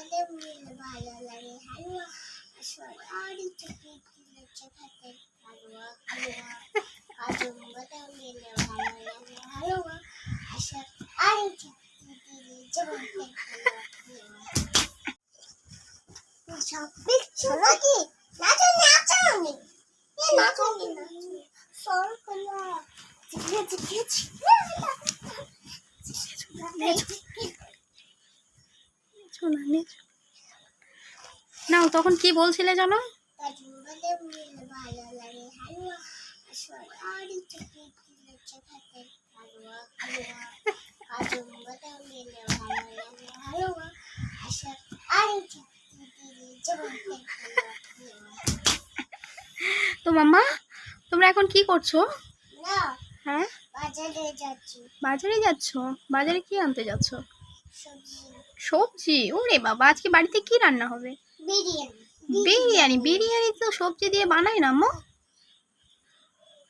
তোমাদের ভালো লাগে হালুয়া সরি চকলেট দিলে খেতে হালুয়া কাজু বাদাম দিলে ভালো লাগে হালুয়া আর চকলেট দিলে জমতে সব কিছু নাকি নাচো নাচো নি নাচো নি সর করলা নাও তখন কি বলছিলে জানো? ভালো লাগে হালুয়া সরি চকলেট দিলে খেতে হালুয়া কাজু বাদাম দিলে ভালো লাগে হালুয়া আর চকলেট দিলে জমতে তো মাম্মা তোমরা এখন কি করছো? না হ্যাঁ বাজারে যাচ্ছি। বাজারে যাচ্ছ? বাজারে কি আনতে যাচ্ছ? সবজি সবজি? ওরে বাবা, আজকে বাড়িতে কি রান্না হবে? বিরিয়ানি বিরিয়ানি? বিরিয়ানি তো সবজি দিয়ে বানায় না আম্মু,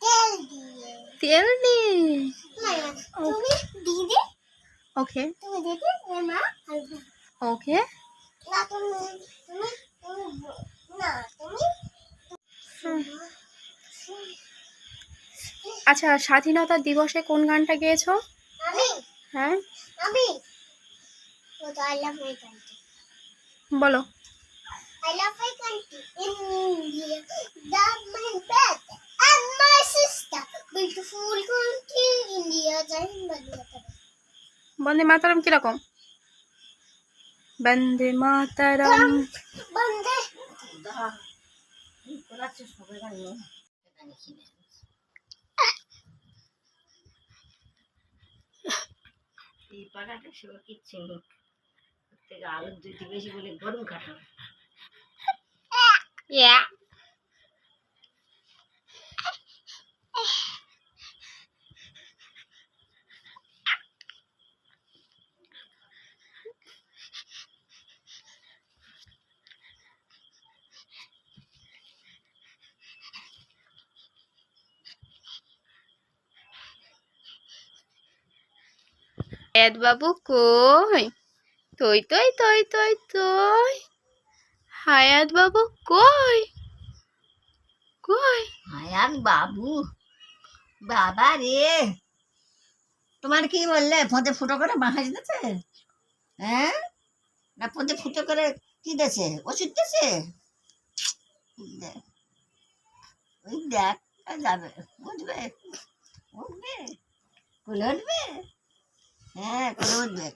তেল দিয়ে তেল দিয়ে। মায়া তুমি দিদি ওকে তুমি দিদি মা হালুয়া ওকে। না তুমি তুমি তুমি না তুমি আচ্ছা, স্বাধীনতা দিবসে কোন গানটা গেয়েছো? আমি হ্যাঁ আমি ও তো আই লাভ মাই কান্ট্রি বলো। I love my country, India, love my brother and my sister, beautiful country, India, বন্দে মাতারাম কিরকম? বন্দে মাতারাম। বন্দে এই পাকাটা সেবা কিচ্ছু নেই থেকে আলুর দুইটি বেশি বলে গরম খাটা হায়াত বাবু কই? তই তই তই তই তই হায়াত বাবু কই? কই? হায়াত বাবু বাবা রে তোমার কি বললে ফোঁতে ফুটো করে বাঁহাজ দিতেছে? হ্যাঁ না ফোঁতে ফুটো করে কি দেছে ওষুধ দেছে? ওই দেখ যাবে উঠবে উঠবে কোলে উঠবে হ্যাঁ কোলে উঠবে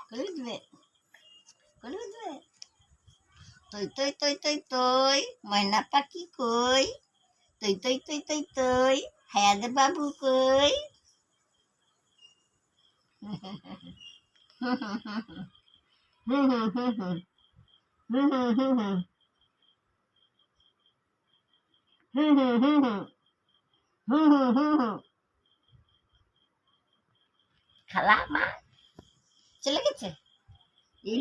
কোলে উঠবে কোলে উঠবে তই তই তই তই তই ময়না পাখি কই? তই তই তই তই তই হায়াত বাবু কই? খালা মা চলে গেছে।